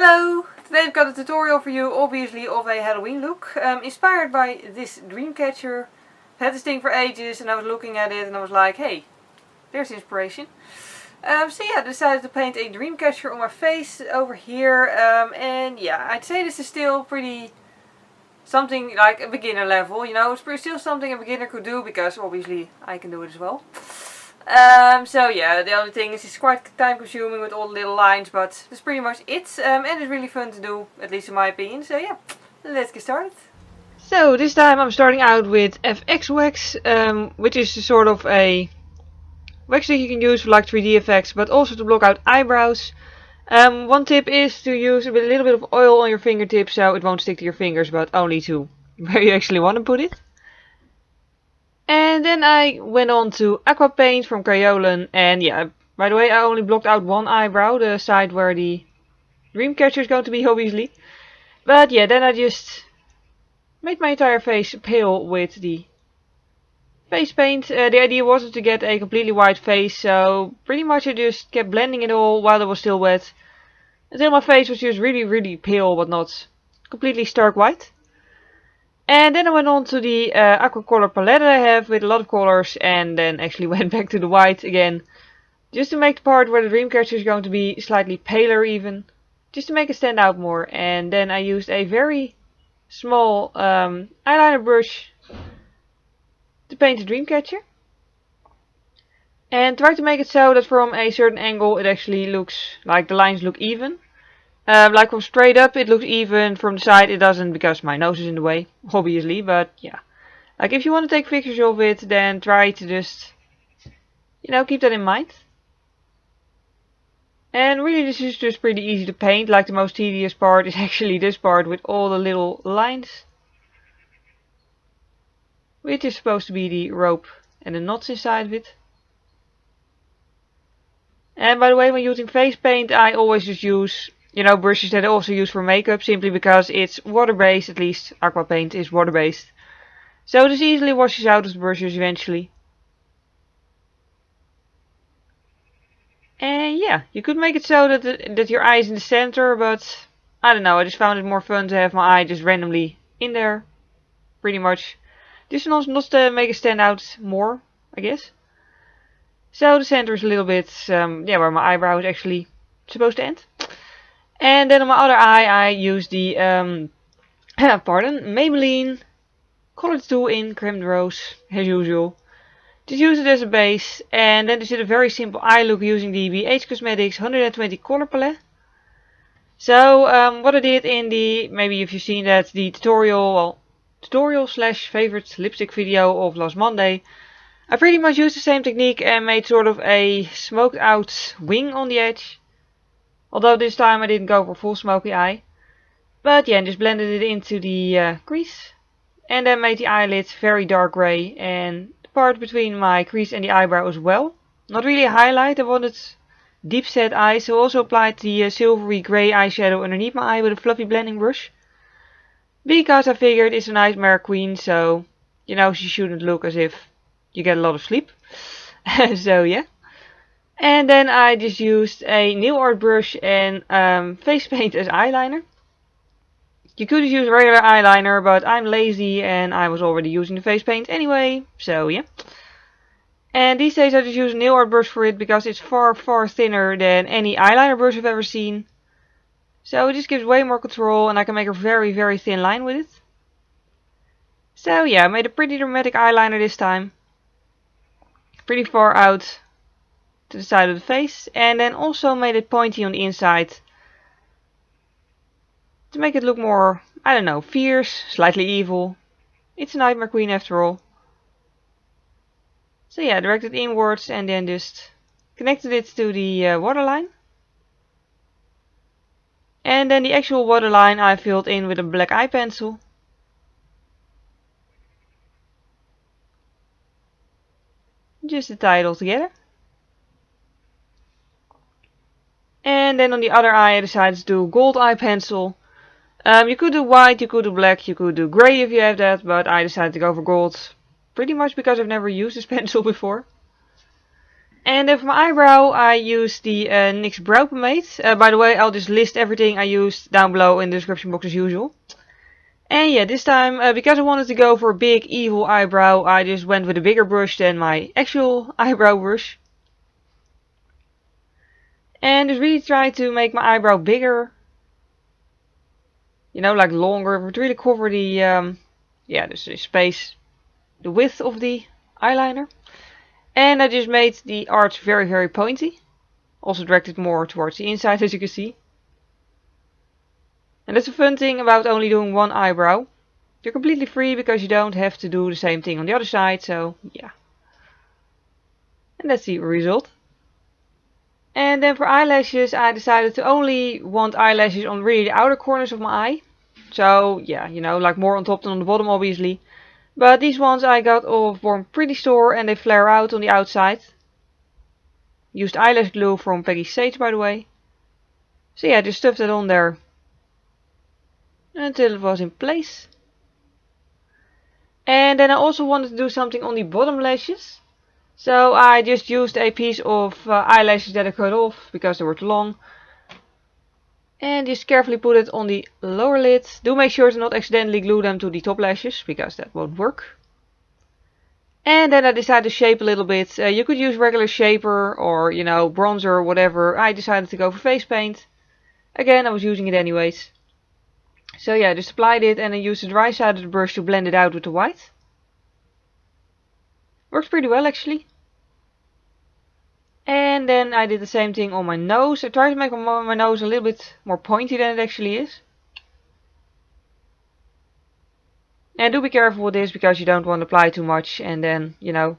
Hello! Today I've got a tutorial for you, obviously, of a Halloween look. Inspired by this dream catcher. I've had this thing for ages and I was looking at it and I was like, hey, there's inspiration. So yeah, I decided to paint a dream catcher on my face over here. And yeah, I'd say this is still pretty something like a beginner level, you know. It's still something a beginner could do because obviously I can do it as well. So yeah, the only thing is it's quite time consuming with all the little lines, but that's pretty much it. And it's really fun to do, at least in my opinion. So yeah, let's get started. So this time I'm starting out with FX wax, which is sort of a wax that you can use for like 3D effects, but also to block out eyebrows. One tip is to use a little bit of oil on your fingertips so it won't stick to your fingers, but only to where you actually want to put it. And then I went on to Aqua paint from Kryolan, and yeah, by the way, I only blocked out one eyebrow, the side where the dream catcher is going to be, obviously. But yeah, then I just made my entire face pale with the face paint. The idea wasn't to get a completely white face, so pretty much I just kept blending it all while it was still wet, until my face was just really pale, but not completely stark white. And then I went on to the aqua color palette that I have with a lot of colors, and then actually went back to the white again, just to make the part where the dream catcher is going to be slightly paler even, just to make it stand out more. And then I used a very small eyeliner brush to paint the dream catcher, and try to make it so that from a certain angle it actually looks like the lines look even. Like from straight up it looks even, from the side it doesn't because my nose is in the way, obviously, but yeah. Like if you want to take pictures of it, then try to just, you know, keep that in mind. And really this is just pretty easy to paint, like the most tedious part is actually this part with all the little lines, which is supposed to be the rope and the knots inside of it. And by the way, when using face paint I always just use, you know, brushes that I also use for makeup, simply because it's water-based, at least aqua paint is water-based. So this easily washes out of the brushes eventually. And yeah, you could make it so that your eye is in the center, but I don't know, I just found it more fun to have my eye just randomly in there, pretty much. Just not to make it stand out more, I guess. So the center is a little bit, yeah, where my eyebrow is actually supposed to end. And then on my other eye I use the Maybelline Color 2 in Crème Rose, as usual. Just use it as a base, and then just did a very simple eye look using the BH Cosmetics 120 color palette. So what I did in the, maybe if you've seen that, the tutorial slash favorite lipstick video of last Monday, I pretty much used the same technique and made sort of a smoked out wing on the edge. Although this time I didn't go for full smoky eye. But yeah, and just blended it into the crease. And then made the eyelids very dark grey. And the part between my crease and the eyebrow as well. Not really a highlight, I wanted deep set eyes. So I also applied the silvery grey eyeshadow underneath my eye with a fluffy blending brush. Because I figured it's a nightmare queen, so, you know, she shouldn't look as if you get a lot of sleep. So yeah. And then I just used a nail art brush and face paint as eyeliner. You could use regular eyeliner, but I'm lazy and I was already using the face paint anyway, so yeah. And these days I just use a nail art brush for it because it's far thinner than any eyeliner brush I've ever seen. So it just gives way more control and I can make a very thin line with it. So yeah, I made a pretty dramatic eyeliner this time. Pretty far out to the side of the face, and then also made it pointy on the inside to make it look more, I don't know, fierce, slightly evil. It's a nightmare queen after all. So yeah, directed inwards and then just connected it to the waterline. And then the actual waterline I filled in with a black eye pencil. Just to tie it all together. And then on the other eye I decided to do gold eye pencil. You could do white, you could do black, you could do grey if you have that, but I decided to go for gold. Pretty much because I've never used this pencil before. And then for my eyebrow, I use the NYX brow pomade. By the way, I'll just list everything I used down below in the description box as usual. And yeah, this time, because I wanted to go for a big evil eyebrow, I just went with a bigger brush than my actual eyebrow brush. And just really try to make my eyebrow bigger. You know, like longer, but really cover the, yeah, the space, the width of the eyeliner. And I just made the arch very, very pointy. Also dragged it more towards the inside, as you can see. And that's the fun thing about only doing one eyebrow. You're completely free because you don't have to do the same thing on the other side, so yeah. And that's the result. And then for eyelashes, I decided to only want eyelashes on really the outer corners of my eye. So yeah, you know, like more on top than on the bottom obviously. But these ones I got off Born Pretty store and they flare out on the outside. Used eyelash glue from Peggy Sage, by the way. So yeah, just stuffed it on there until it was in place. And then I also wanted to do something on the bottom lashes. So I just used a piece of eyelashes that I cut off because they were too long. And just carefully put it on the lower lid. Do make sure to not accidentally glue them to the top lashes, because that won't work. And then I decided to shape a little bit. You could use regular shaper or, you know, bronzer or whatever. I decided to go for face paint. Again, I was using it anyways. So yeah, just applied it and I used the dry side of the brush to blend it out with the white. Works pretty well actually. And then I did the same thing on my nose. I tried to make my nose a little bit more pointy than it actually is. And do be careful with this because you don't want to apply too much and then, you know,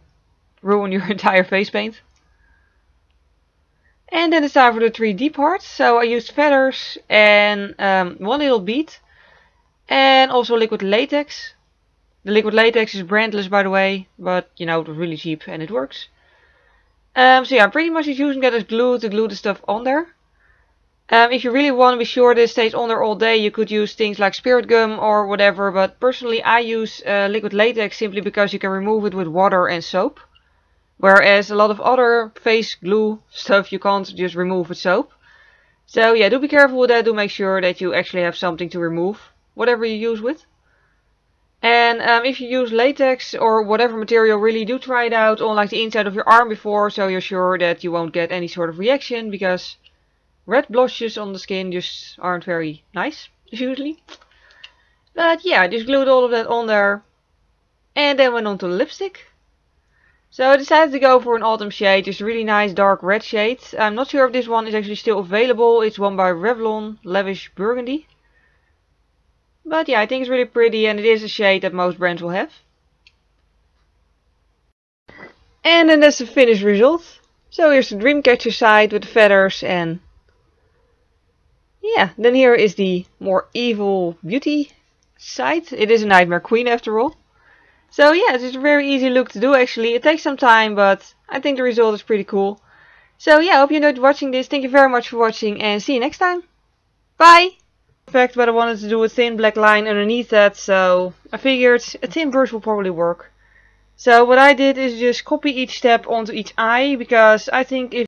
ruin your entire face paint. And then it's time for the 3D parts. So I used feathers and one little bead. And also liquid latex. The liquid latex is brandless by the way, but you know, it was really cheap and it works. So yeah, I'm pretty much just using that as glue to glue the stuff on there. If you really want to be sure this stays on there all day, you could use things like spirit gum or whatever. But personally I use liquid latex simply because you can remove it with water and soap. Whereas a lot of other face glue stuff you can't just remove with soap. So yeah, do be careful with that. Do make sure that you actually have something to remove whatever you use with. And if you use latex or whatever material, really do try it out on like the inside of your arm before, so you're sure that you won't get any sort of reaction, because red blotches on the skin just aren't very nice, usually. But yeah, I just glued all of that on there. And then went on to the lipstick. So I decided to go for an autumn shade, just a really nice dark red shade. I'm not sure if this one is actually still available. It's one by Revlon, Lavish Burgundy. But yeah, I think it's really pretty and it is a shade that most brands will have. And then that's the finished result. So here's the Dreamcatcher side with the feathers and... yeah, then here is the more evil beauty side. It is a Nightmare Queen after all. So yeah, it's just a very easy look to do actually. It takes some time, but I think the result is pretty cool. So yeah, I hope you enjoyed watching this. Thank you very much for watching and see you next time. Bye! In fact, but I wanted to do a thin black line underneath that, so I figured a thin brush will probably work. So what I did is just copy each step onto each eye, because I think if